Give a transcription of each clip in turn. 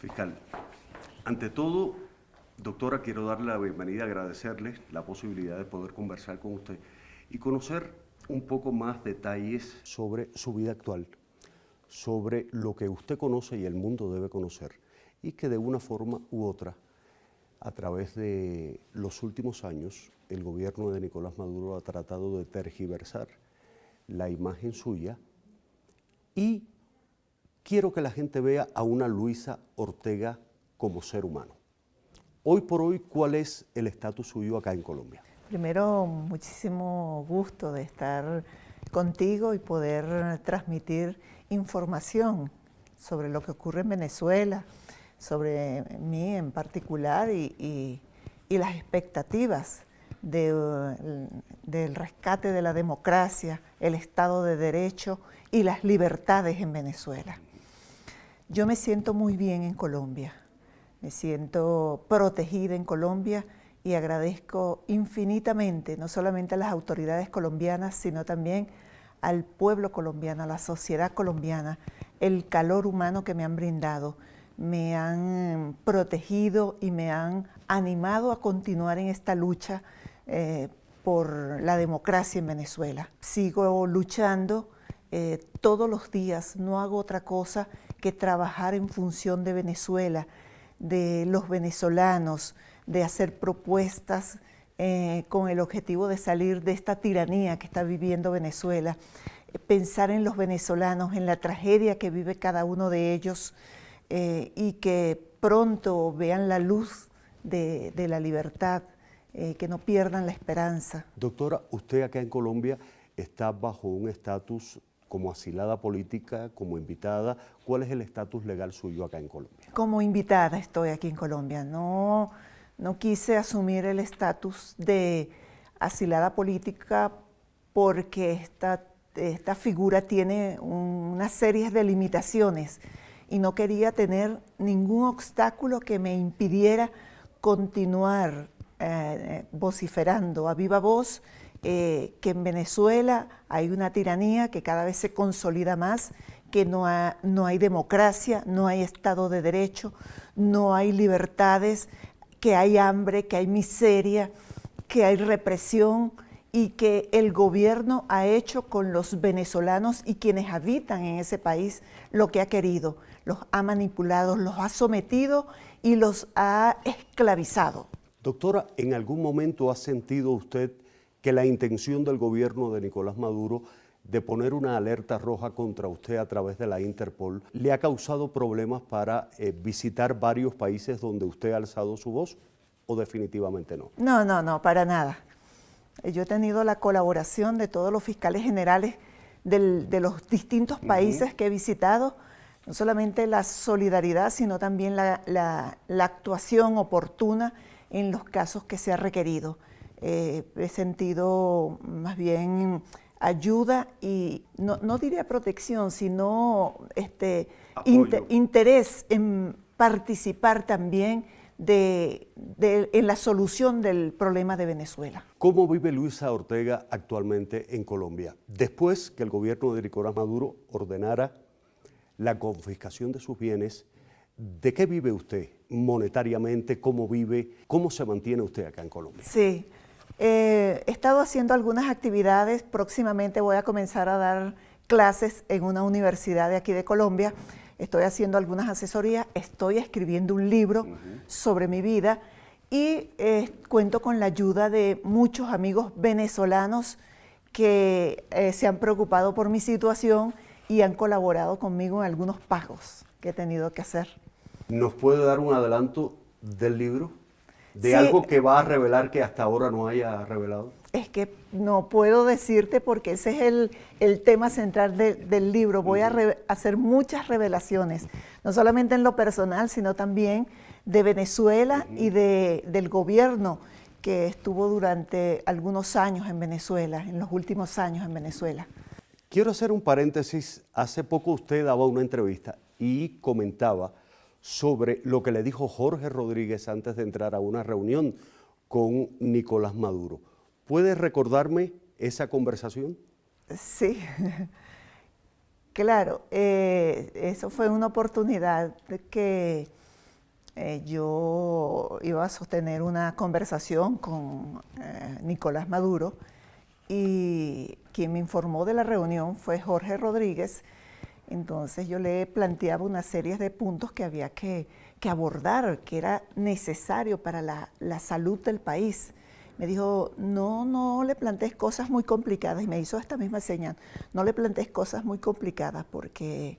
Fiscal, ante todo, doctora, quiero darle la bienvenida, agradecerle la posibilidad de poder conversar con usted y conocer un poco más detalles sobre su vida actual, sobre lo que usted conoce y el mundo debe conocer, y que de una forma u otra, a través de los últimos años, el gobierno de Nicolás Maduro ha tratado de tergiversar la imagen suya, y quiero que la gente vea a una Luisa Ortega como ser humano. Hoy por hoy, ¿cuál es el estatus suyo acá en Colombia? Primero, muchísimo gusto de estar contigo y poder transmitir información sobre lo que ocurre en Venezuela, sobre mí en particular y las expectativas del rescate de la democracia, el Estado de Derecho y las libertades en Venezuela. Yo me siento muy bien en Colombia, me siento protegida en Colombia y agradezco infinitamente, no solamente a las autoridades colombianas, sino también al pueblo colombiano, a la sociedad colombiana, el calor humano que me han brindado. Me han protegido y me han animado a continuar en esta lucha por la democracia en Venezuela. Sigo luchando todos los días, no hago otra cosa que trabajar en función de Venezuela, de los venezolanos, de hacer propuestas con el objetivo de salir de esta tiranía que está viviendo Venezuela, pensar en los venezolanos, en la tragedia que vive cada uno de ellos y que pronto vean la luz de la libertad, que no pierdan la esperanza. Doctora, usted acá en Colombia está bajo un estatus como asilada política, como invitada. ¿Cuál es el estatus legal suyo acá en Colombia? Como invitada estoy aquí en Colombia. No quise asumir el estatus de asilada política porque esta figura tiene una serie de limitaciones y no quería tener ningún obstáculo que me impidiera continuar vociferando a viva voz que en Venezuela hay una tiranía que cada vez se consolida más, que no hay democracia, no hay Estado de Derecho, no hay libertades, que hay hambre, que hay miseria, que hay represión y que el gobierno ha hecho con los venezolanos y quienes habitan en ese país lo que ha querido. Los ha manipulado, los ha sometido y los ha esclavizado. Doctora, ¿en algún momento ha sentido usted que la intención del gobierno de Nicolás Maduro de poner una alerta roja contra usted a través de la Interpol le ha causado problemas para visitar varios países donde usted ha alzado su voz, o definitivamente no? No, para nada. Yo he tenido la colaboración de todos los fiscales generales de los distintos países que he visitado, no solamente la solidaridad, sino también la actuación oportuna en los casos que se ha requerido. He sentido más bien ayuda y no diría protección, sino interés en participar también en la solución del problema de Venezuela. ¿Cómo vive Luisa Ortega actualmente en Colombia? Después que el gobierno de Nicolás Maduro ordenara la confiscación de sus bienes, ¿de qué vive usted monetariamente? ¿Cómo vive? ¿Cómo se mantiene usted acá en Colombia? Sí. He estado haciendo algunas actividades, próximamente voy a comenzar a dar clases en una universidad de aquí de Colombia, estoy haciendo algunas asesorías, estoy escribiendo un libro sobre mi vida y cuento con la ayuda de muchos amigos venezolanos que se han preocupado por mi situación y han colaborado conmigo en algunos pagos que he tenido que hacer. ¿Nos puede dar un adelanto del libro? ¿De sí, algo que va a revelar que hasta ahora no haya revelado? Es que no puedo decirte porque ese es el tema central del libro. Voy a hacer muchas revelaciones, no solamente en lo personal, sino también de Venezuela y del gobierno que estuvo durante algunos años en Venezuela, en los últimos años en Venezuela. Quiero hacer un paréntesis. Hace poco usted daba una entrevista y comentaba sobre lo que le dijo Jorge Rodríguez antes de entrar a una reunión con Nicolás Maduro. ¿Puede recordarme esa conversación? Sí, claro, eso fue una oportunidad que yo iba a sostener una conversación con Nicolás Maduro y quien me informó de la reunión fue Jorge Rodríguez. Entonces yo le planteaba una serie de puntos que había que abordar, que era necesario para la salud del país. Me dijo, no le plantees cosas muy complicadas, y me hizo esta misma señal, no le plantees cosas muy complicadas porque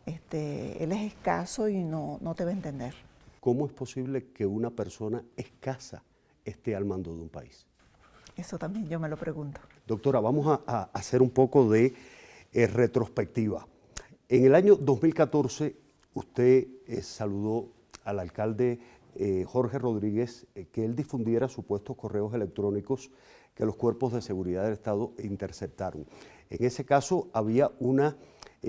él es escaso y no te va a entender. ¿Cómo es posible que una persona escasa esté al mando de un país? Eso también yo me lo pregunto. Doctora, vamos a hacer un poco de retrospectiva. En el año 2014, usted saludó al alcalde Jorge Rodríguez que él difundiera supuestos correos electrónicos que los cuerpos de seguridad del Estado interceptaron. En ese caso había una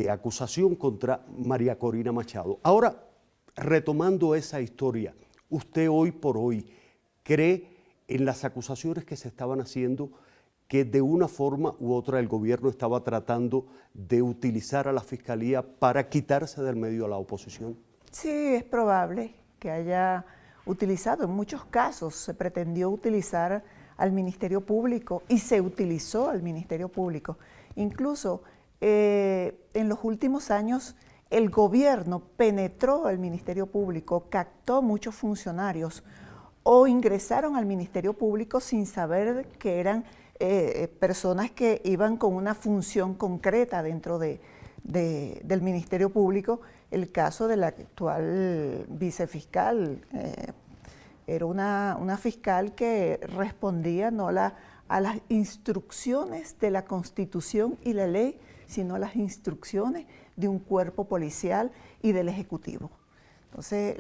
acusación contra María Corina Machado. Ahora, retomando esa historia, ¿usted hoy por hoy cree en las acusaciones que se estaban haciendo que de una forma u otra el gobierno estaba tratando de utilizar a la Fiscalía para quitarse del medio a la oposición? Sí, es probable que haya utilizado. En muchos casos se pretendió utilizar al Ministerio Público y se utilizó al Ministerio Público. Incluso en los últimos años el gobierno penetró al Ministerio Público, captó muchos funcionarios o ingresaron al Ministerio Público sin saber que eran personas que iban con una función concreta dentro del Ministerio Público. El caso de la actual vicefiscal era una fiscal que respondía no a las instrucciones de la Constitución y la ley, sino a las instrucciones de un cuerpo policial y del Ejecutivo. Entonces,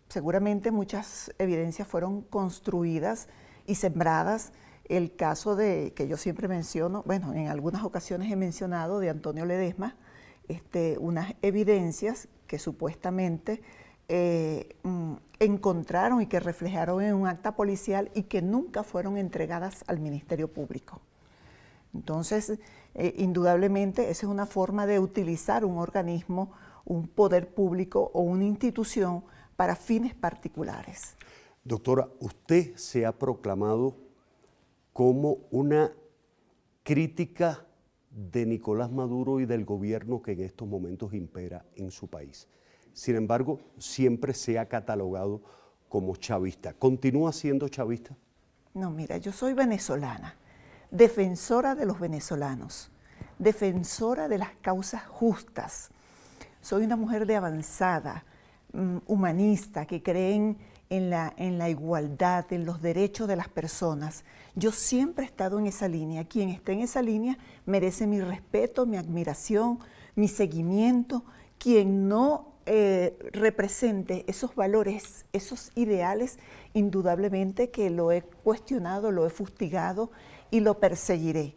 seguramente muchas evidencias fueron construidas y sembradas. El caso que yo siempre menciono, bueno, en algunas ocasiones he mencionado de Antonio Ledesma, unas evidencias que supuestamente encontraron y que reflejaron en un acta policial y que nunca fueron entregadas al Ministerio Público. Entonces, indudablemente, esa es una forma de utilizar un organismo, un poder público o una institución para fines particulares. Doctora, usted se ha proclamado como una crítica de Nicolás Maduro y del gobierno que en estos momentos impera en su país. Sin embargo, siempre se ha catalogado como chavista. ¿Continúa siendo chavista? No, mira, yo soy venezolana, defensora de los venezolanos, defensora de las causas justas. Soy una mujer de avanzada, humanista, que cree en la igualdad, en los derechos de las personas. Yo siempre he estado en esa línea. Quien esté en esa línea merece mi respeto, mi admiración, mi seguimiento. Quien no represente esos valores, esos ideales, indudablemente que lo he cuestionado, lo he fustigado y lo perseguiré.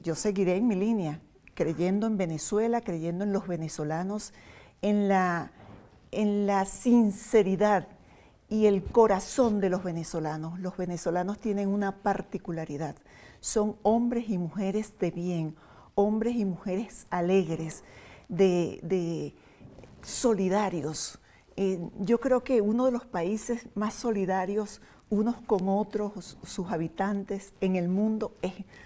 Yo seguiré en mi línea, creyendo en Venezuela, creyendo en los venezolanos, en la sinceridad y el corazón de los venezolanos. Los venezolanos tienen una particularidad. Son hombres y mujeres de bien, hombres y mujeres alegres, de solidarios. Yo creo que uno de los países más solidarios unos con otros, sus habitantes en el mundo,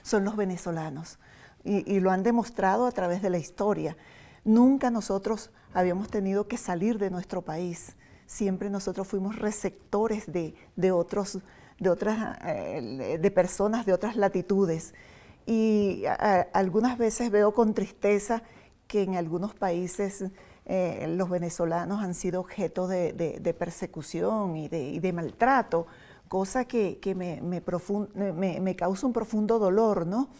son los venezolanos. Y lo han demostrado a través de la historia. Nunca nosotros habíamos tenido que salir de nuestro país. Siempre nosotros fuimos receptores de personas de otras latitudes. Y algunas veces veo con tristeza que en algunos países los venezolanos han sido objeto de persecución y de maltrato, cosa que me causa un profundo dolor, ¿no?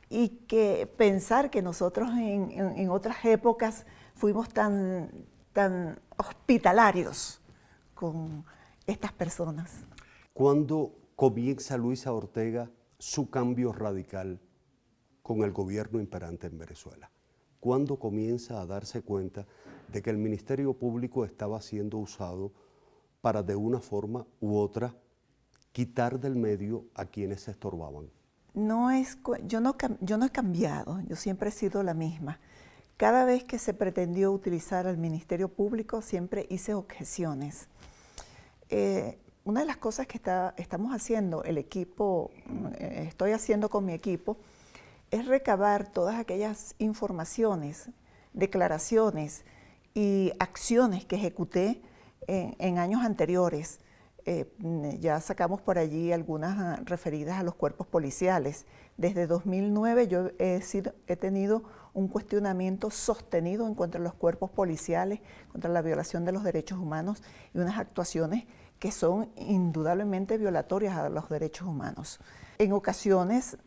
Y que pensar que nosotros en otras épocas fuimos tan hospitalarios con estas personas. ¿Cuándo comienza Luisa Ortega su cambio radical con el gobierno imperante en Venezuela? ¿Cuándo comienza a darse cuenta de que el Ministerio Público estaba siendo usado para de una forma u otra quitar del medio a quienes se estorbaban? Yo no he cambiado, yo siempre he sido la misma. Cada vez que se pretendió utilizar al Ministerio Público, siempre hice objeciones. Una de las cosas que estamos haciendo, el equipo, estoy haciendo con mi equipo, es recabar todas aquellas informaciones, declaraciones y acciones que ejecuté en años anteriores. Ya sacamos por allí algunas referidas a los cuerpos policiales. Desde 2009 yo he tenido un cuestionamiento sostenido en contra de los cuerpos policiales, contra la violación de los derechos humanos y unas actuaciones que son indudablemente violatorias a los derechos humanos. En ocasiones,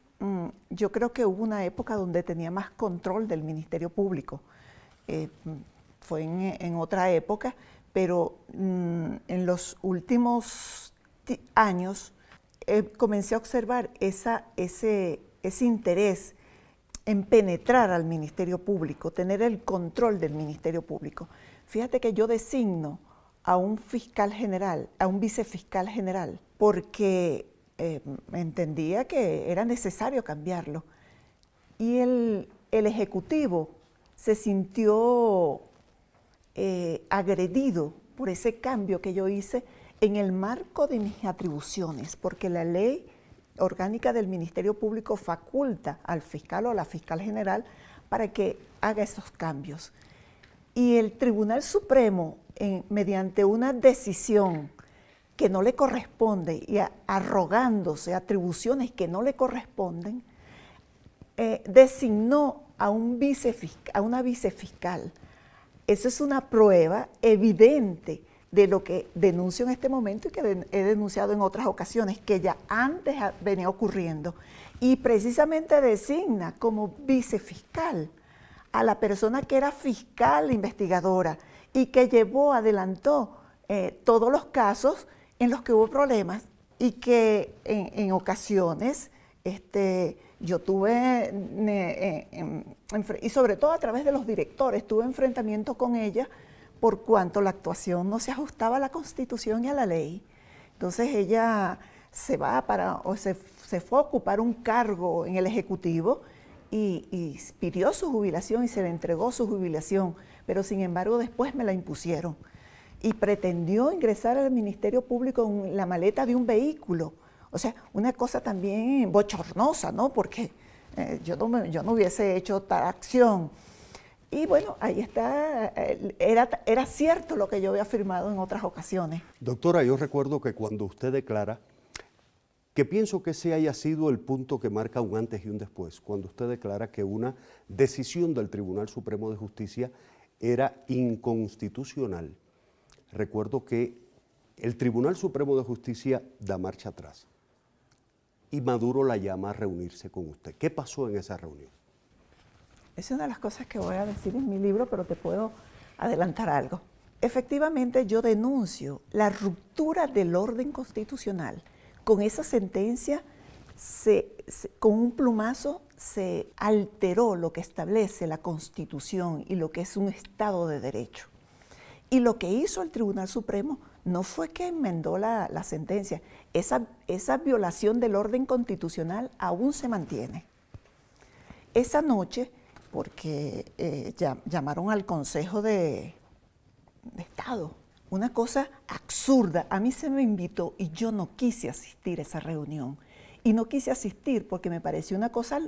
yo creo que hubo una época donde tenía más control del Ministerio Público. Fue en otra época, pero en los últimos años comencé a observar ese interés en penetrar al Ministerio Público, tener el control del Ministerio Público. Fíjate que yo designo a un fiscal general, a un vicefiscal general, porque entendía que era necesario cambiarlo. Y el Ejecutivo se sintió agredido por ese cambio que yo hice en el marco de mis atribuciones, porque la ley orgánica del Ministerio Público faculta al fiscal o a la fiscal general para que haga esos cambios. Y el Tribunal Supremo, mediante una decisión que no le corresponde y arrogándose atribuciones que no le corresponden, designó a una vicefiscal. Esa es una prueba evidente de lo que denuncio en este momento y que he denunciado en otras ocasiones, que ya antes venía ocurriendo. Y precisamente designa como vicefiscal a la persona que era fiscal investigadora y que adelantó todos los casos en los que hubo problemas y que en ocasiones yo tuve, y sobre todo a través de los directores, tuve enfrentamiento con ella por cuanto la actuación no se ajustaba a la Constitución y a la ley. Entonces ella se fue a ocupar un cargo en el Ejecutivo y pidió su jubilación y se le entregó su jubilación, pero sin embargo después me la impusieron. Y pretendió ingresar al Ministerio Público en la maleta de un vehículo. O sea, una cosa también bochornosa, ¿no? Porque yo no hubiese hecho tal acción. Y bueno, ahí está, era cierto lo que yo había afirmado en otras ocasiones. Doctora, yo recuerdo que cuando usted declara, que pienso que ese haya sido el punto que marca un antes y un después, cuando usted declara que una decisión del Tribunal Supremo de Justicia era inconstitucional. Recuerdo que el Tribunal Supremo de Justicia da marcha atrás y Maduro la llama a reunirse con usted. ¿Qué pasó en esa reunión? Es una de las cosas que voy a decir en mi libro, pero te puedo adelantar algo. Efectivamente, yo denuncio la ruptura del orden constitucional. Con esa sentencia, con un plumazo, se alteró lo que establece la Constitución y lo que es un Estado de Derecho. Y lo que hizo el Tribunal Supremo no fue que enmendó la sentencia. Esa violación del orden constitucional aún se mantiene. Esa noche, porque llamaron al Consejo de Estado, una cosa absurda. A mí se me invitó y yo no quise asistir a esa reunión. Y no quise asistir porque me pareció una cosa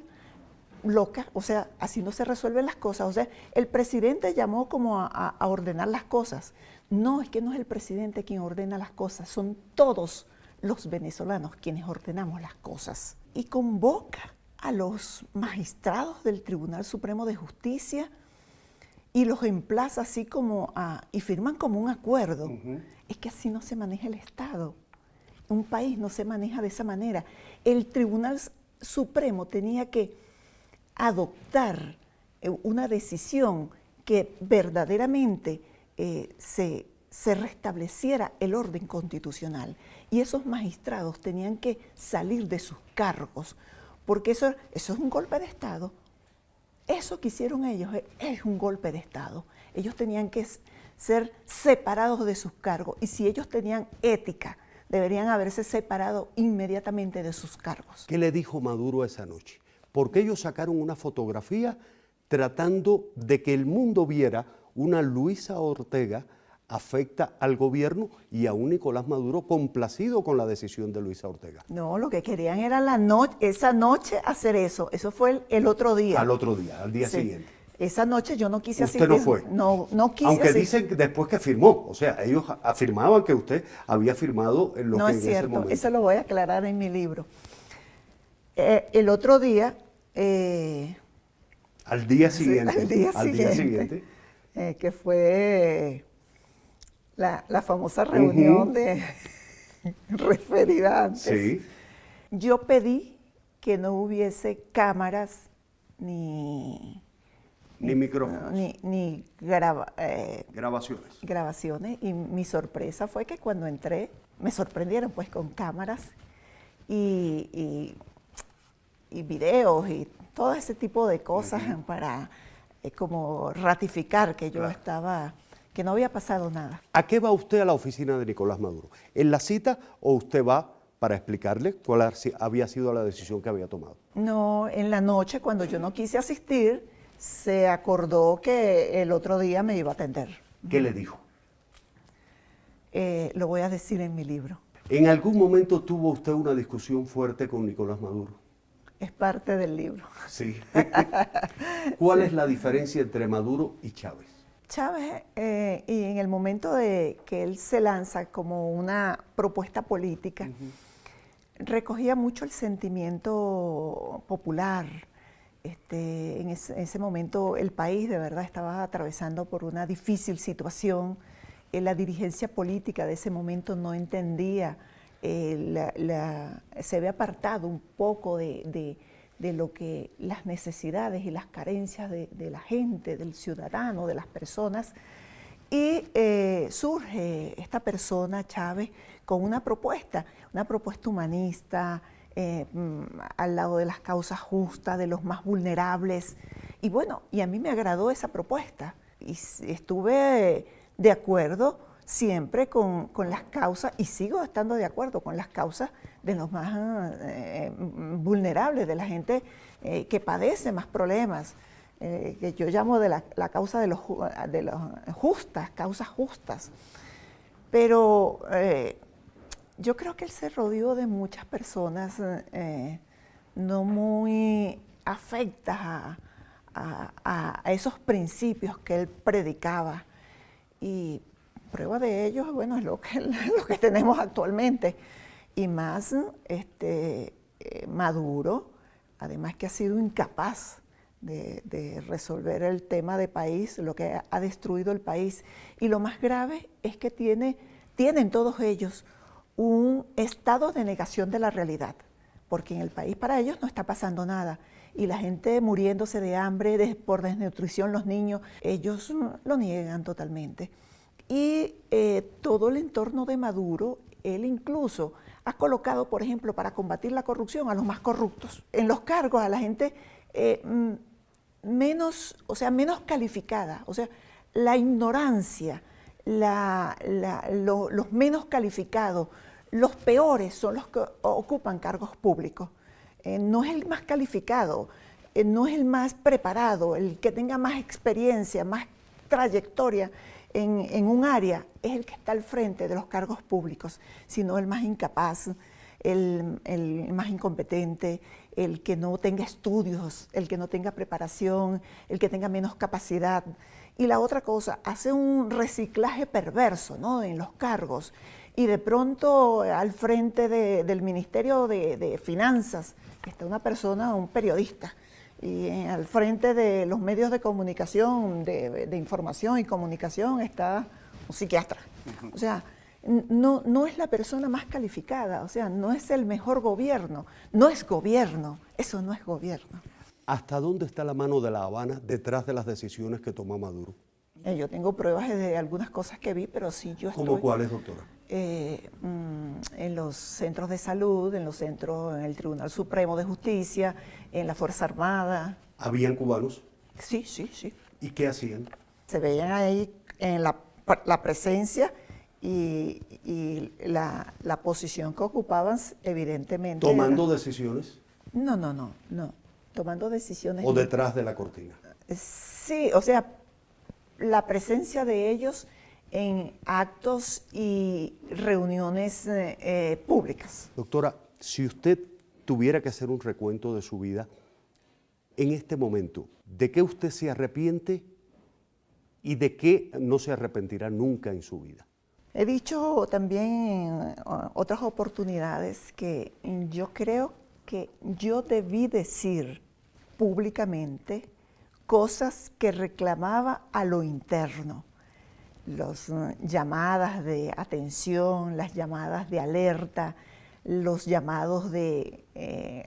loca, o sea, así no se resuelven las cosas. O sea, el presidente llamó como a ordenar las cosas. No, es que no es el presidente quien ordena las cosas, son todos los venezolanos quienes ordenamos las cosas. Y convoca a los magistrados del Tribunal Supremo de Justicia y los emplaza así como y firman como un acuerdo. Es que así no se maneja el Estado. Un país no se maneja de esa manera. El Tribunal Supremo tenía que adoptar una decisión que verdaderamente se restableciera el orden constitucional. Y esos magistrados tenían que salir de sus cargos, porque eso es un golpe de Estado. Eso que hicieron ellos es un golpe de Estado. Ellos tenían que ser separados de sus cargos, y si ellos tenían ética, deberían haberse separado inmediatamente de sus cargos. ¿Qué le dijo Maduro esa noche? Porque ellos sacaron una fotografía tratando de que el mundo viera una Luisa Ortega afecta al gobierno y a un Nicolás Maduro complacido con la decisión de Luisa Ortega. No, lo que querían era esa noche hacer eso. Eso fue el otro día. Al otro día, al día Sí. siguiente. Esa noche yo no quise Usted asistir. no fue. No quise Aunque asistir. dicen que después que firmó, o sea, ellos afirmaban que usted había firmado en lo No que es en ese cierto, momento. eso lo voy a aclarar en mi libro. El otro día, Al día sí, siguiente. al día al día siguiente, siguiente. que fue la famosa reunión de referida antes, Sí. yo pedí que no hubiese cámaras ni Ni micrófonos. Grabaciones. grabaciones, y mi sorpresa fue que cuando entré me sorprendieron pues con cámaras y videos y todo ese tipo de cosas para como ratificar que yo Claro. que no había pasado nada. ¿A qué va usted a la oficina de Nicolás Maduro? ¿En la cita o usted va para explicarle cuál había sido la decisión que había tomado? No, en la noche cuando yo no quise asistir, se acordó que el otro día me iba a atender. ¿Qué le dijo? Lo voy a decir en mi libro. ¿En algún momento tuvo usted una discusión fuerte con Nicolás Maduro? Es parte del libro. Sí. ¿Cuál es la diferencia entre Maduro y Chávez? Chávez, y en el momento de que él se lanza como una propuesta política, recogía mucho el sentimiento popular. En ese momento el país de verdad estaba atravesando por una difícil situación. La dirigencia política de ese momento no entendía, se había apartado un poco de lo que las necesidades y las carencias de la gente, del ciudadano, de las personas. Y surge esta persona, Chávez, con una propuesta humanista, al lado de las causas justas, de los más vulnerables. Y bueno, y a mí me agradó esa propuesta. Y estuve de acuerdo siempre con las causas, y sigo estando de acuerdo con las causas de los más vulnerables, de la gente que padece más problemas, que yo llamo de la causa de los justas, causas justas. Pero yo creo que él se rodeó de muchas personas no muy afectas a esos principios que él predicaba. Y prueba de ello, bueno, es lo que tenemos actualmente. Y más Maduro, además que ha sido incapaz de resolver el tema de país, lo que ha destruido el país. Y lo más grave es que tienen todos ellos un estado de negación de la realidad, porque en el país para ellos no está pasando nada. Y la gente muriéndose de hambre, por desnutrición, los niños, ellos lo niegan totalmente. Y todo el entorno de Maduro, él incluso ha colocado, por ejemplo, para combatir la corrupción a los más corruptos en los cargos, a la gente menos calificada. O sea, la ignorancia, los menos calificados, los peores son los que ocupan cargos públicos. No es el más calificado, no es el más preparado, el que tenga más experiencia, más trayectoria en un área, es el que está al frente de los cargos públicos, sino el más incapaz, el más incompetente, el que no tenga estudios, el que no tenga preparación, el que tenga menos capacidad. Y la otra cosa, hace un reciclaje perverso, ¿no?, en los cargos. Y de pronto al frente del Ministerio de Finanzas está una persona, un periodista, y al frente de los medios de comunicación, de información y comunicación, está un psiquiatra. O sea, no es la persona más calificada, o sea, no es el mejor gobierno, no es gobierno, eso no es gobierno. ¿Hasta dónde está la mano de La Habana detrás de las decisiones que toma Maduro? Yo tengo pruebas de algunas cosas que vi, pero sí yo estoy... ¿Cómo cuáles, doctora? En los centros de salud, en el Tribunal Supremo de Justicia, en la Fuerza Armada. ¿Habían cubanos? Sí, sí, sí. ¿Y qué hacían? Se veían ahí en la presencia y la posición que ocupaban, evidentemente. ¿Tomando decisiones? No. Tomando decisiones. ¿O detrás de la cortina? Sí, o sea, la presencia de ellos en actos y reuniones públicas. Doctora, si usted tuviera que hacer un recuento de su vida, en este momento, ¿de qué usted se arrepiente y de qué no se arrepentirá nunca en su vida? He dicho también en otras oportunidades que yo creo que yo debí decir públicamente cosas que reclamaba a lo interno. Las llamadas de atención, las llamadas de alerta, los llamados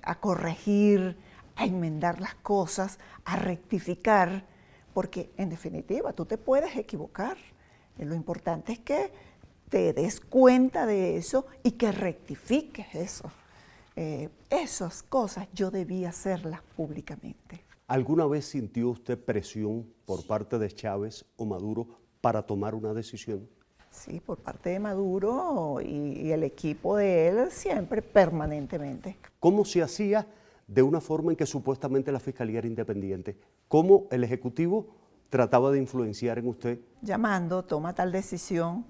a corregir, a enmendar las cosas, a rectificar, porque en definitiva tú te puedes equivocar. Lo importante es que te des cuenta de eso y que rectifiques eso. Esas cosas yo debía hacerlas públicamente. ¿Alguna vez sintió usted presión por parte de Chávez o Maduro para tomar una decisión? Sí, por parte de Maduro y el equipo de él siempre, permanentemente. ¿Cómo se hacía de una forma en que supuestamente la Fiscalía era independiente? ¿Cómo el Ejecutivo trataba de influenciar en usted? Llamando, toma tal decisión,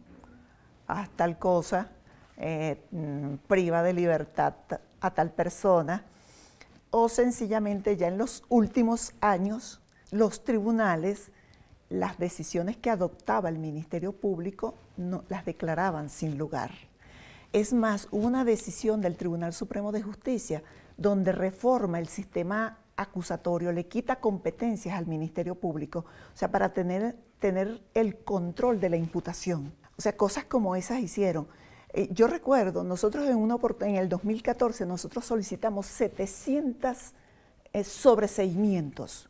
haz tal cosa, priva de libertad a tal persona, o sencillamente ya en los últimos años los tribunales, las decisiones que adoptaba el Ministerio Público no, las declaraban sin lugar. Es más, hubo una decisión del Tribunal Supremo de Justicia donde reforma el sistema acusatorio, le quita competencias al Ministerio Público, o sea, para tener el control de la imputación. O sea, cosas como esas hicieron. Yo recuerdo, nosotros en el 2014, nosotros solicitamos 700 sobreseimientos.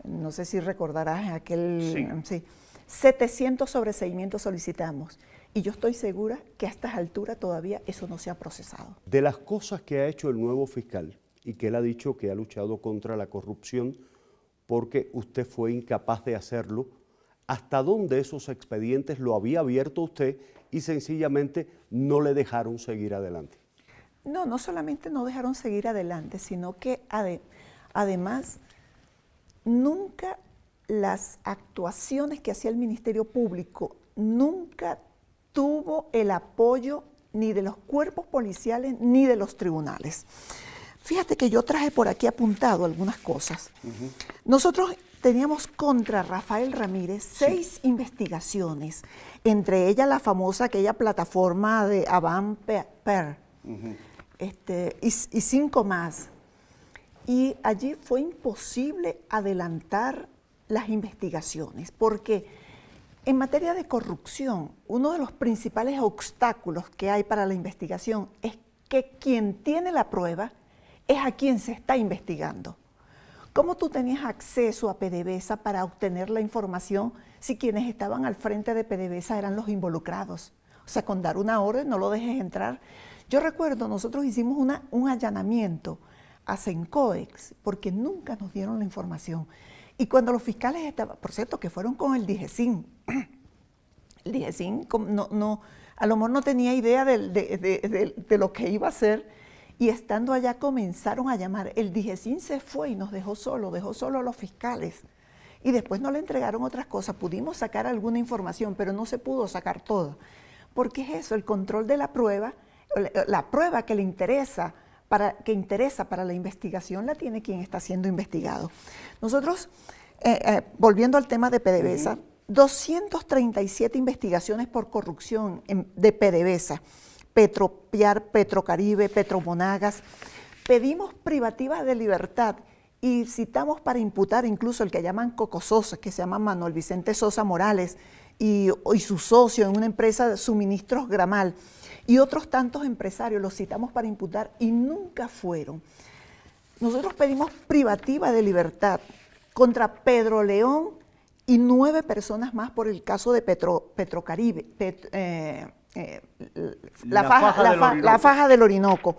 No sé si recordarás aquel... Sí. 700 sobreseimientos solicitamos. Y yo estoy segura que a estas alturas todavía eso no se ha procesado. De las cosas que ha hecho el nuevo fiscal y que él ha dicho que ha luchado contra la corrupción porque usted fue incapaz de hacerlo, ¿hasta dónde esos expedientes lo había abierto usted y sencillamente no le dejaron seguir adelante? No, no solamente no dejaron seguir adelante, sino que además nunca las actuaciones que hacía el Ministerio Público nunca tuvo el apoyo ni de los cuerpos policiales ni de los tribunales. Fíjate que yo traje por aquí apuntado algunas cosas. Nosotros teníamos contra Rafael Ramírez 6 investigaciones, entre ellas la famosa aquella plataforma de Avant Per, y 5 más. Y allí fue imposible adelantar las investigaciones, porque en materia de corrupción, uno de los principales obstáculos que hay para la investigación es que quien tiene la prueba es a quien se está investigando. ¿Cómo tú tenías acceso a PDVSA para obtener la información si quienes estaban al frente de PDVSA eran los involucrados? O sea, con dar una orden no lo dejes entrar. Yo recuerdo, nosotros hicimos un allanamiento a Sencoex porque nunca nos dieron la información. Y cuando los fiscales estaban, por cierto, que fueron con el DIGESIN, el DIGESIN a lo mejor no tenía idea de lo que iba a hacer, y estando allá comenzaron a llamar. El DIGESIN se fue y nos dejó solo a los fiscales. Y después no le entregaron otras cosas. Pudimos sacar alguna información, pero no se pudo sacar toda. Porque es eso, el control de la prueba que le interesa, que interesa para la investigación, la tiene quien está siendo investigado. Nosotros, volviendo al tema de PDVSA, 237 investigaciones por corrupción de PDVSA, Petropiar, Petrocaribe, Petromonagas. Pedimos privativas de libertad y citamos para imputar incluso el que llaman Coco Sosa, que se llama Manuel Vicente Sosa Morales, y su socio en una empresa de suministros Gramal, y otros tantos empresarios los citamos para imputar y nunca fueron. Nosotros pedimos privativa de libertad contra Pedro León y 9 personas más por el caso de Petrocaribe, la faja del Orinoco.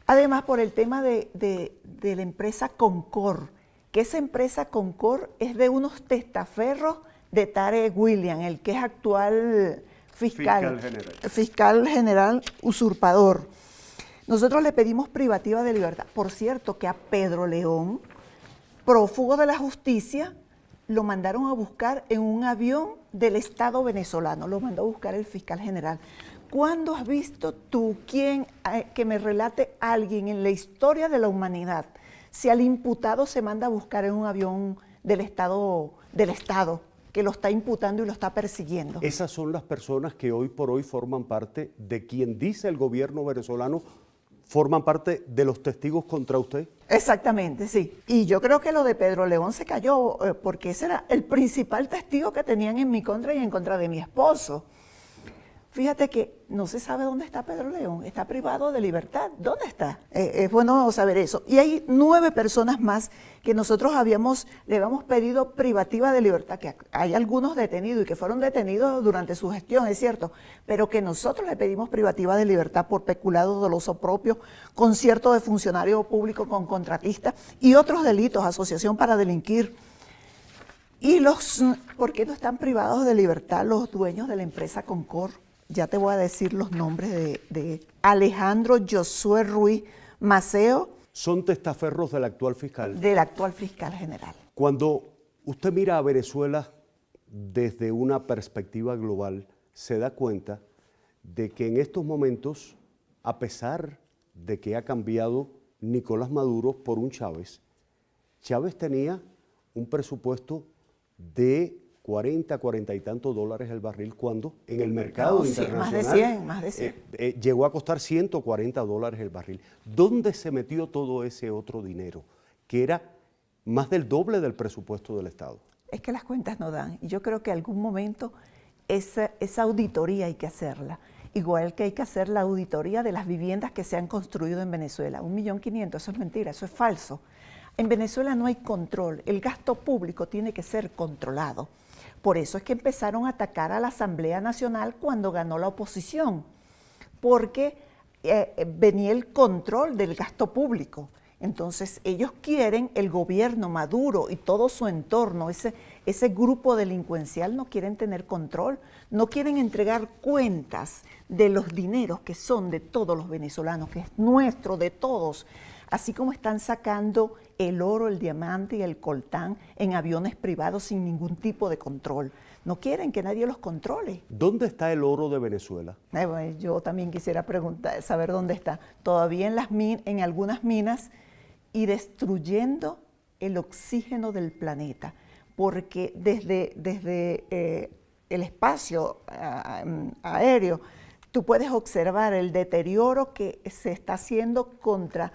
Además, por el tema de la empresa Concor, que esa empresa Concor es de unos testaferros de Tarek William, el que es actual fiscal general usurpador. Nosotros le pedimos privativa de libertad. Por cierto, que a Pedro León prófugo de la justicia, lo mandaron a buscar en un avión del Estado venezolano, lo mandó a buscar el fiscal general. ¿Cuándo has visto tú que me relate alguien en la historia de la humanidad si al imputado se manda a buscar en un avión del Estado que lo está imputando y lo está persiguiendo? Esas son las personas que hoy por hoy forman parte de quien dice el gobierno venezolano, forman parte de los testigos contra usted. Exactamente, sí. Y yo creo que lo de Pedro León se cayó porque ese era el principal testigo que tenían en mi contra y en contra de mi esposo. Fíjate que no se sabe dónde está Pedro León, está privado de libertad. ¿Dónde está? Es bueno saber eso. Y hay 9 personas más que nosotros le habíamos pedido privativa de libertad, que hay algunos detenidos y que fueron detenidos durante su gestión, es cierto, pero que nosotros le pedimos privativa de libertad por peculado doloso propio, concierto de funcionario público con contratista y otros delitos, asociación para delinquir. ¿Por qué no están privados de libertad los dueños de la empresa Concor? Ya te voy a decir los nombres de Alejandro Josué Ruiz Maceo. Son testaferros del actual fiscal. Del actual fiscal general. Cuando usted mira a Venezuela desde una perspectiva global, se da cuenta de que en estos momentos, a pesar de que ha cambiado Nicolás Maduro por un Chávez, Chávez tenía un presupuesto de 40 y tantos dólares el barril, cuando en el mercado internacional más de 100. Llegó a costar 140 dólares el barril. ¿Dónde se metió todo ese otro dinero, que era más del doble del presupuesto del Estado? Es que las cuentas no dan. Y yo creo que en algún momento esa auditoría hay que hacerla. Igual que hay que hacer la auditoría de las viviendas que se han construido en Venezuela. 1.500.000, eso es mentira, eso es falso. En Venezuela no hay control. El gasto público tiene que ser controlado. Por eso es que empezaron a atacar a la Asamblea Nacional cuando ganó la oposición, porque venía el control del gasto público. Entonces ellos quieren, el gobierno Maduro y todo su entorno, ese grupo delincuencial no quieren tener control, no quieren entregar cuentas de los dineros que son de todos los venezolanos, que es nuestro, de todos. Así como están sacando el oro, el diamante y el coltán en aviones privados sin ningún tipo de control. No quieren que nadie los controle. ¿Dónde está el oro de Venezuela? Bueno, yo también quisiera saber dónde está. Todavía en algunas minas y destruyendo el oxígeno del planeta. Porque desde el espacio aéreo tú puedes observar el deterioro que se está haciendo contra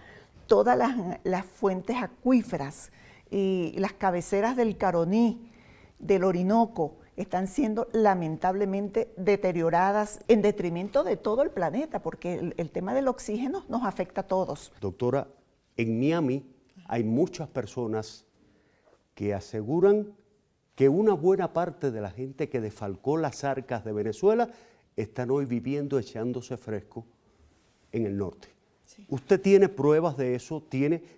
todas las fuentes acuíferas y las cabeceras del Caroní, del Orinoco, están siendo lamentablemente deterioradas en detrimento de todo el planeta, porque el tema del oxígeno nos afecta a todos. Doctora, en Miami hay muchas personas que aseguran que una buena parte de la gente que defalcó las arcas de Venezuela están hoy viviendo echándose fresco en el norte. Sí. ¿Usted tiene pruebas de eso?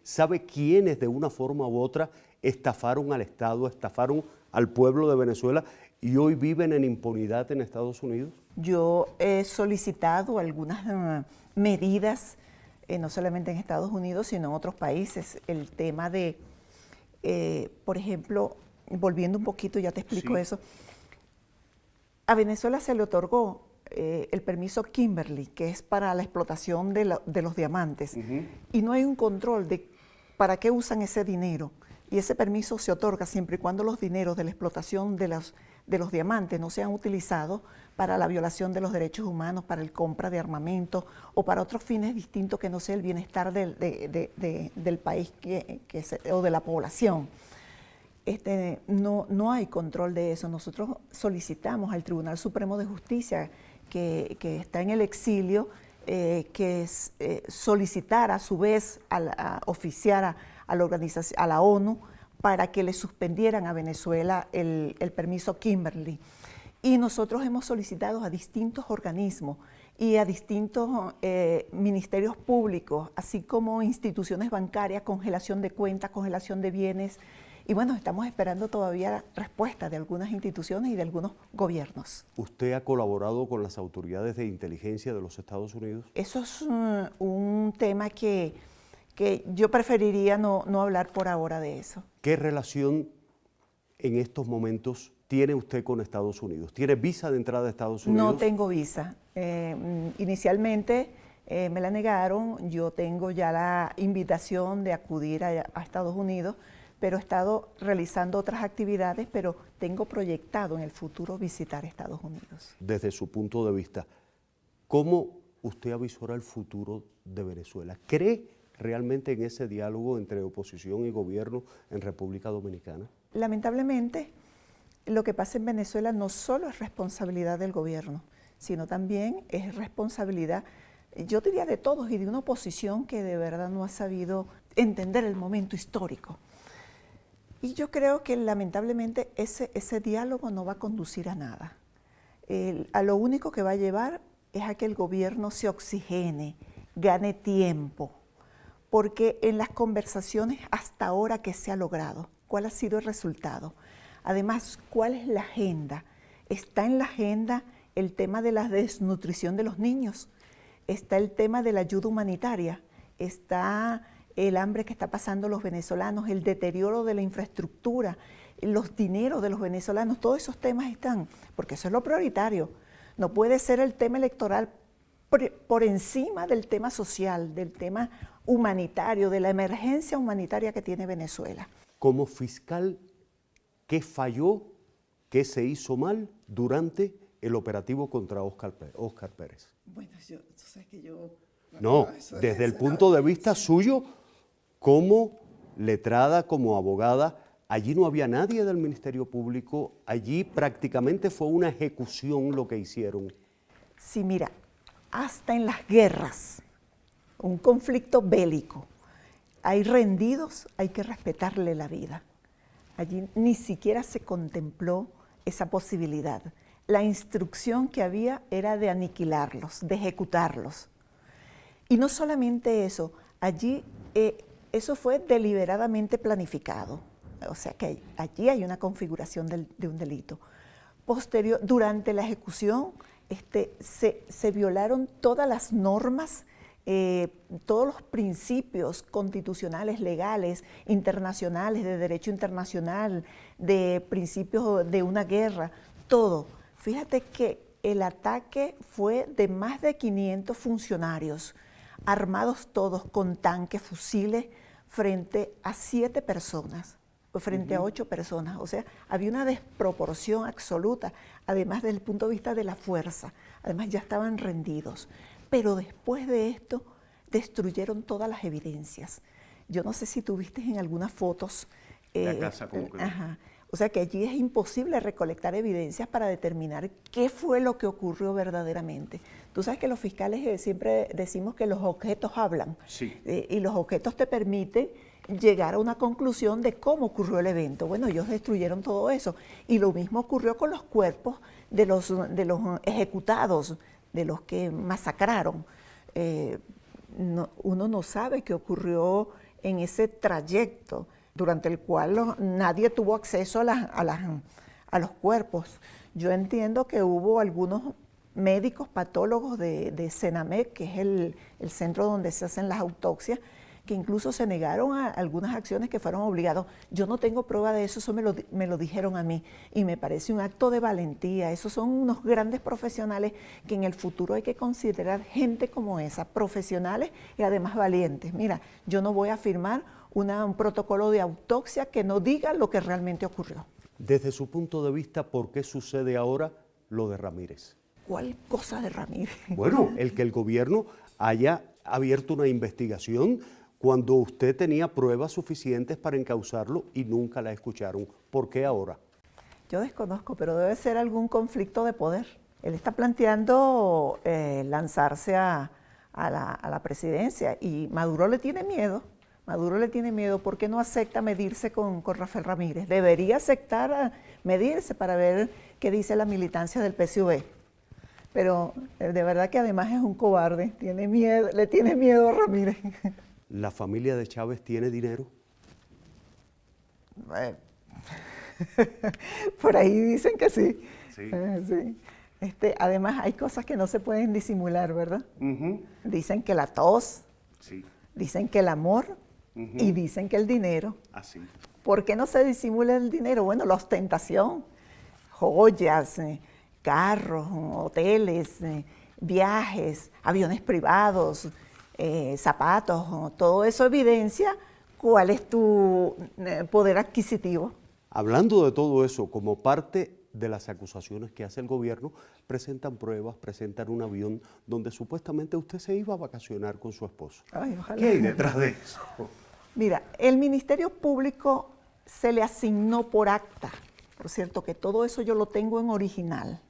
¿Sabe quiénes de una forma u otra estafaron al Estado, estafaron al pueblo de Venezuela y hoy viven en impunidad en Estados Unidos? Yo he solicitado algunas medidas, no solamente en Estados Unidos, sino en otros países. El tema de, por ejemplo, volviendo un poquito, ya te explico eso, a Venezuela se le otorgó el permiso Kimberly, que es para la explotación de los diamantes, y no hay un control de para qué usan ese dinero. Y ese permiso se otorga siempre y cuando los dineros de la explotación de los diamantes no sean utilizados para la violación de los derechos humanos, para el compra de armamento o para otros fines distintos que no sea el bienestar del país o de la población. No hay control de eso. Nosotros solicitamos al Tribunal Supremo de Justicia, que está en el exilio, que solicitara a su vez oficiara a la organización, a la ONU, para que le suspendieran a Venezuela el permiso Kimberly. Y nosotros hemos solicitado a distintos organismos y a distintos ministerios públicos, así como instituciones bancarias, congelación de cuentas, congelación de bienes. Y bueno, estamos esperando todavía respuesta de algunas instituciones y de algunos gobiernos. ¿Usted ha colaborado con las autoridades de inteligencia de los Estados Unidos? Eso es un tema que que yo preferiría no hablar por ahora de eso. ¿Qué relación en estos momentos tiene usted con Estados Unidos? ¿Tiene visa de entrada a Estados Unidos? No tengo visa. Inicialmente me la negaron, yo tengo ya la invitación de acudir a Estados Unidos, pero he estado realizando otras actividades, pero tengo proyectado en el futuro visitar Estados Unidos. Desde su punto de vista, ¿cómo usted avisora el futuro de Venezuela? ¿Cree realmente en ese diálogo entre oposición y gobierno en República Dominicana? Lamentablemente, lo que pasa en Venezuela no solo es responsabilidad del gobierno, sino también es responsabilidad, yo diría, de todos y de una oposición que de verdad no ha sabido entender el momento histórico. Y yo creo que lamentablemente ese diálogo no va a conducir a nada. A lo único que va a llevar es a que el gobierno se oxigene, gane tiempo, porque en las conversaciones hasta ahora que se ha logrado, ¿cuál ha sido el resultado? Además, ¿cuál es la agenda? Está en la agenda el tema de la desnutrición de los niños, está el tema de la ayuda humanitaria, está el hambre que está pasando los venezolanos, el deterioro de la infraestructura, los dineros de los venezolanos, todos esos temas están, porque eso es lo prioritario. No puede ser el tema electoral por encima del tema social, del tema humanitario, de la emergencia humanitaria que tiene Venezuela. Como fiscal, ¿qué falló, qué se hizo mal durante el operativo contra Óscar Pérez? Bueno, tú sabes que yo... No, desde el punto de vista suyo, como letrada, como abogada, allí no había nadie del Ministerio Público, allí prácticamente fue una ejecución lo que hicieron. Sí, mira, hasta en las guerras, un conflicto bélico, hay rendidos, hay que respetarle la vida. Allí ni siquiera se contempló esa posibilidad. La instrucción que había era de aniquilarlos, de ejecutarlos. Y no solamente eso, allí eso fue deliberadamente planificado. O sea que allí hay una configuración de un delito. Durante la ejecución se violaron todas las normas, todos los principios constitucionales, legales, internacionales, de derecho internacional, de principios de una guerra, todo. Fíjate que el ataque fue de más de 500 funcionarios, armados todos con tanques, fusiles, frente a 7 personas, frente a 8 personas. O sea, había una desproporción absoluta, además desde el punto de vista de la fuerza. Además ya estaban rendidos. Pero después de esto, destruyeron todas las evidencias. Yo no sé si tú viste en algunas fotos. La casa como que... Ajá. O sea que allí es imposible recolectar evidencias para determinar qué fue lo que ocurrió verdaderamente. Tú sabes que los fiscales siempre decimos que los objetos hablan. Sí. Y los objetos te permiten llegar a una conclusión de cómo ocurrió el evento. Bueno, ellos destruyeron todo eso. Y lo mismo ocurrió con los cuerpos de los ejecutados, de los que masacraron. Uno no sabe qué ocurrió en ese trayecto, durante el cual nadie tuvo acceso a los cuerpos. Yo entiendo que hubo algunos médicos patólogos de Senamec, que es el centro donde se hacen las autopsias, que incluso se negaron a algunas acciones que fueron obligados. Yo no tengo prueba de eso me lo dijeron a mí, y me parece un acto de valentía. Esos son unos grandes profesionales que en el futuro hay que considerar gente como esa, profesionales y además valientes. Mira, yo no voy a firmar un protocolo de autopsia que no diga lo que realmente ocurrió. Desde su punto de vista, ¿por qué sucede ahora lo de Ramírez? ¿Cuál cosa de Ramírez? Bueno, el que el gobierno haya abierto una investigación cuando usted tenía pruebas suficientes para encauzarlo y nunca la escucharon. ¿Por qué ahora? Yo desconozco, pero debe ser algún conflicto de poder. Él está planteando lanzarse a la presidencia y Maduro le tiene miedo. Maduro le tiene miedo porque no acepta medirse con Rafael Ramírez. Debería aceptar medirse para ver qué dice la militancia del PSUV. Pero de verdad que además es un cobarde, le tiene miedo a Ramírez. ¿La familia de Chávez tiene dinero? Por ahí dicen que sí. Sí. Sí. Además hay cosas que no se pueden disimular, ¿verdad? Uh-huh. Dicen que la tos, Sí. Dicen que el amor y dicen que el dinero. Así. ¿Por qué no se disimula el dinero? Bueno, la ostentación, joyas, carros, hoteles, viajes, aviones privados, zapatos, todo eso evidencia cuál es tu poder adquisitivo. Hablando de todo eso, como parte de las acusaciones que hace el gobierno, presentan pruebas, presentan un avión donde supuestamente usted se iba a vacacionar con su esposo. Ay, ojalá. ¿Qué hay detrás de eso? Mira, el Ministerio Público se le asignó por acta, por cierto que todo eso yo lo tengo en original,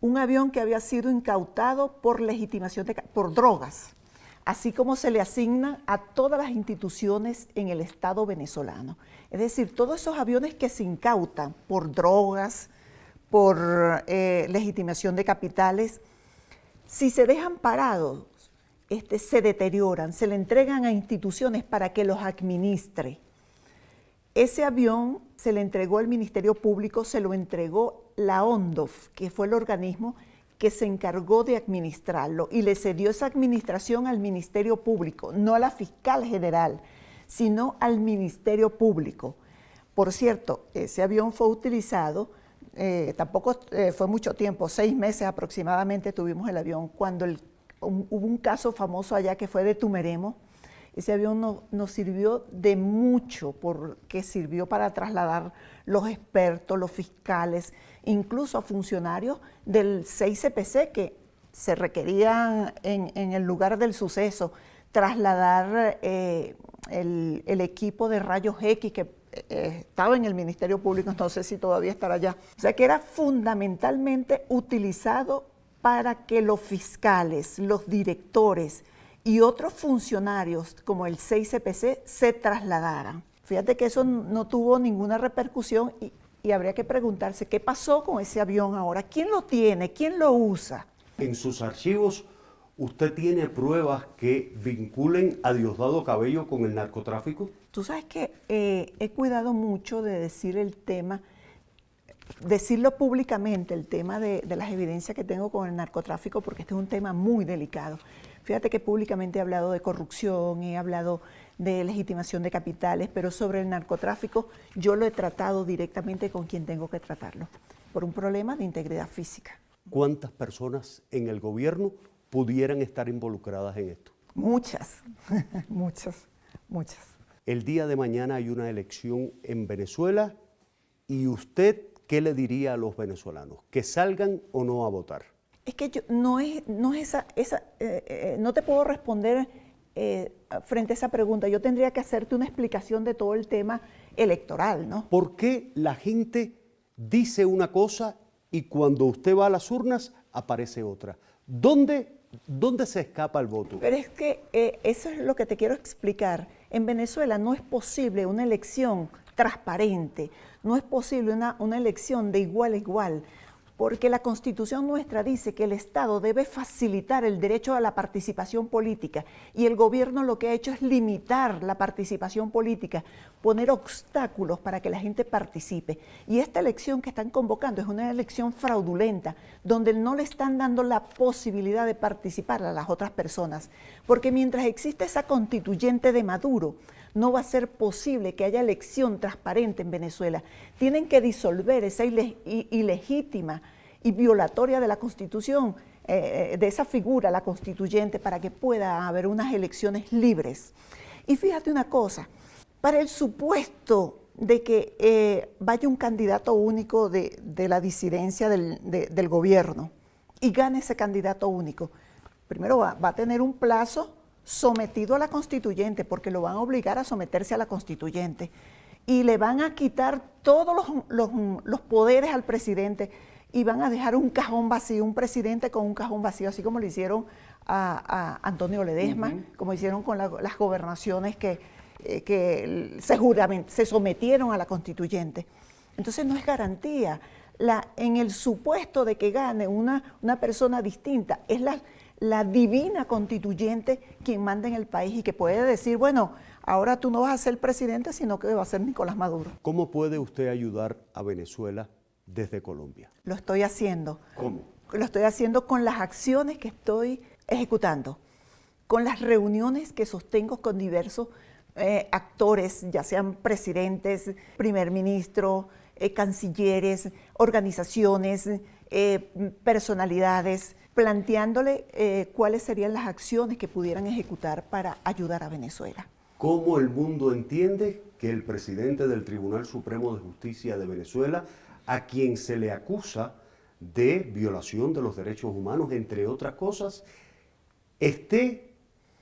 un avión que había sido incautado por legitimación por drogas, así como se le asigna a todas las instituciones en el Estado venezolano. Es decir, todos esos aviones que se incautan por drogas, por legitimación de capitales, si se dejan parados, se deterioran, se le entregan a instituciones para que los administre. Ese avión se le entregó al Ministerio Público, se lo entregó la ONDOF, que fue el organismo que se encargó de administrarlo y le cedió esa administración al Ministerio Público, no a la fiscal general, sino al Ministerio Público. Por cierto, ese avión fue utilizado, tampoco fue mucho tiempo, 6 meses aproximadamente tuvimos el avión, cuando hubo un caso famoso allá que fue de Tumeremo. Ese avión nos sirvió de mucho porque sirvió para trasladar los expertos, los fiscales, incluso a funcionarios del 6CPC que se requerían en el lugar del suceso, trasladar el equipo de rayos X que estaba en el Ministerio Público, no sé si todavía estará allá. O sea que era fundamentalmente utilizado para que los fiscales, los directores y otros funcionarios como el 6CPC se trasladaran. Fíjate que eso no tuvo ninguna repercusión y habría que preguntarse qué pasó con ese avión ahora, quién lo tiene, quién lo usa. En sus archivos, ¿usted tiene pruebas que vinculen a Diosdado Cabello con el narcotráfico? Tú sabes que he cuidado mucho de decir el tema, decirlo públicamente, el tema de las evidencias que tengo con el narcotráfico, porque este es un tema muy delicado. Fíjate que públicamente he hablado de corrupción, he hablado de legitimación de capitales, pero sobre el narcotráfico yo lo he tratado directamente con quien tengo que tratarlo, por un problema de integridad física. ¿Cuántas personas en el gobierno pudieran estar involucradas en esto? Muchas, muchas. El día de mañana hay una elección en Venezuela y usted, ¿qué le diría a los venezolanos? ¿Que salgan o no a votar? Es que no te puedo responder frente a esa pregunta. Yo tendría que hacerte una explicación de todo el tema electoral, ¿no? ¿Por qué la gente dice una cosa y cuando usted va a las urnas aparece otra? ¿Dónde se escapa el voto? Pero es que eso es lo que te quiero explicar. En Venezuela no es posible una elección transparente, no es posible una elección de igual a igual, porque la Constitución nuestra dice que el Estado debe facilitar el derecho a la participación política y el gobierno lo que ha hecho es limitar la participación política, poner obstáculos para que la gente participe. Y esta elección que están convocando es una elección fraudulenta, donde no le están dando la posibilidad de participar a las otras personas, porque mientras existe esa constituyente de Maduro, no va a ser posible que haya elección transparente en Venezuela. Tienen que disolver esa ilegítima y violatoria de la Constitución, de esa figura, la constituyente, para que pueda haber unas elecciones libres. Y fíjate una cosa, para el supuesto de que vaya un candidato único de la disidencia del gobierno y gane ese candidato único, primero va a tener un plazo sometido a la constituyente, porque lo van a obligar a someterse a la constituyente y le van a quitar todos los poderes al presidente y van a dejar un cajón vacío, un presidente con un cajón vacío, así como le hicieron a Antonio Ledesma, como hicieron con las gobernaciones que se sometieron a la constituyente. Entonces no es garantía. En el supuesto de que gane una persona distinta, es la divina constituyente quien manda en el país y que puede decir, bueno, ahora tú no vas a ser presidente, sino que va a ser Nicolás Maduro. ¿Cómo puede usted ayudar a Venezuela desde Colombia? Lo estoy haciendo. ¿Cómo? Lo estoy haciendo con las acciones que estoy ejecutando, con las reuniones que sostengo con diversos actores, ya sean presidentes, primer ministro, cancilleres, organizaciones, personalidades, planteándole cuáles serían las acciones que pudieran ejecutar para ayudar a Venezuela. ¿Cómo el mundo entiende que el presidente del Tribunal Supremo de Justicia de Venezuela, a quien se le acusa de violación de los derechos humanos, entre otras cosas, esté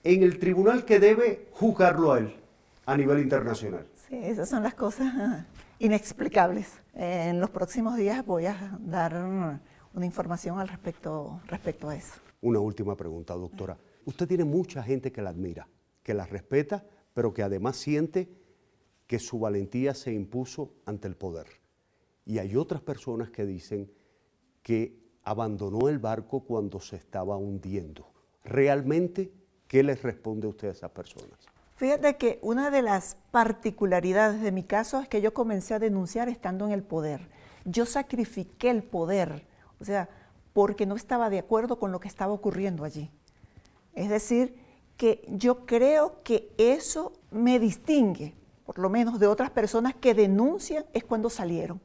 en el tribunal que debe juzgarlo a él a nivel internacional? Sí, esas son las cosas inexplicables. En los próximos días voy a dar una información al respecto a eso. Una última pregunta, doctora. Usted tiene mucha gente que la admira, que la respeta, pero que además siente que su valentía se impuso ante el poder. Y hay otras personas que dicen que abandonó el barco cuando se estaba hundiendo. ¿Realmente qué les responde usted a esas personas? Fíjate que una de las particularidades de mi caso es que yo comencé a denunciar estando en el poder. Yo sacrifiqué el poder, o sea, porque no estaba de acuerdo con lo que estaba ocurriendo allí. Es decir, que yo creo que eso me distingue, por lo menos de otras personas que denuncian es cuando salieron.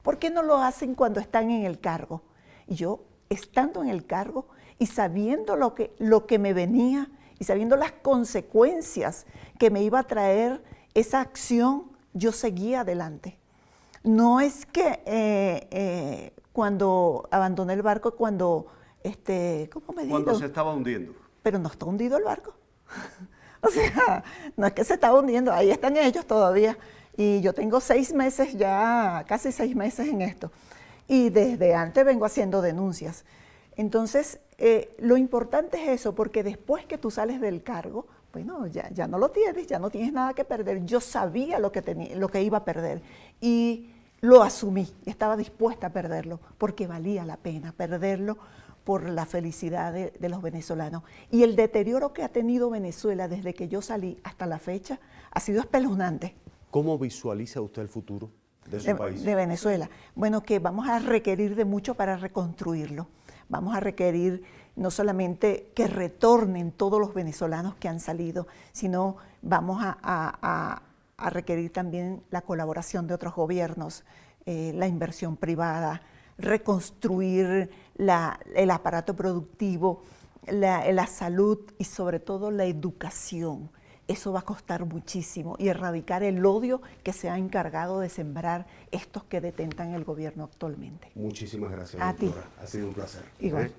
¿Por qué no lo hacen cuando están en el cargo? Y yo, estando en el cargo y sabiendo lo que me venía y sabiendo las consecuencias que me iba a traer esa acción, yo seguía adelante. No es que cuando abandoné el barco, ¿cómo me digo? Cuando se estaba hundiendo. Pero no está hundido el barco. O sea, no es que se está hundiendo, ahí están ellos todavía. Y yo tengo 6 meses ya, casi 6 meses en esto. Y desde antes vengo haciendo denuncias. Entonces, lo importante es eso, porque después que tú sales del cargo, bueno, ya no lo tienes, ya no tienes nada que perder. Yo sabía lo que iba a perder y lo asumí, estaba dispuesta a perderlo, porque valía la pena perderlo por la felicidad de los venezolanos. Y el deterioro que ha tenido Venezuela desde que yo salí hasta la fecha ha sido espeluznante. ¿Cómo visualiza usted el futuro de su país? De Venezuela. Bueno, que vamos a requerir de mucho para reconstruirlo. Vamos a requerir no solamente que retornen todos los venezolanos que han salido, sino vamos a requerir también la colaboración de otros gobiernos, la inversión privada, reconstruir el aparato productivo, la salud y sobre todo la educación. Eso va a costar muchísimo y erradicar el odio que se ha encargado de sembrar estos que detentan el gobierno actualmente. Muchísimas gracias, A doctora. ti. Ha sido un placer. Igual.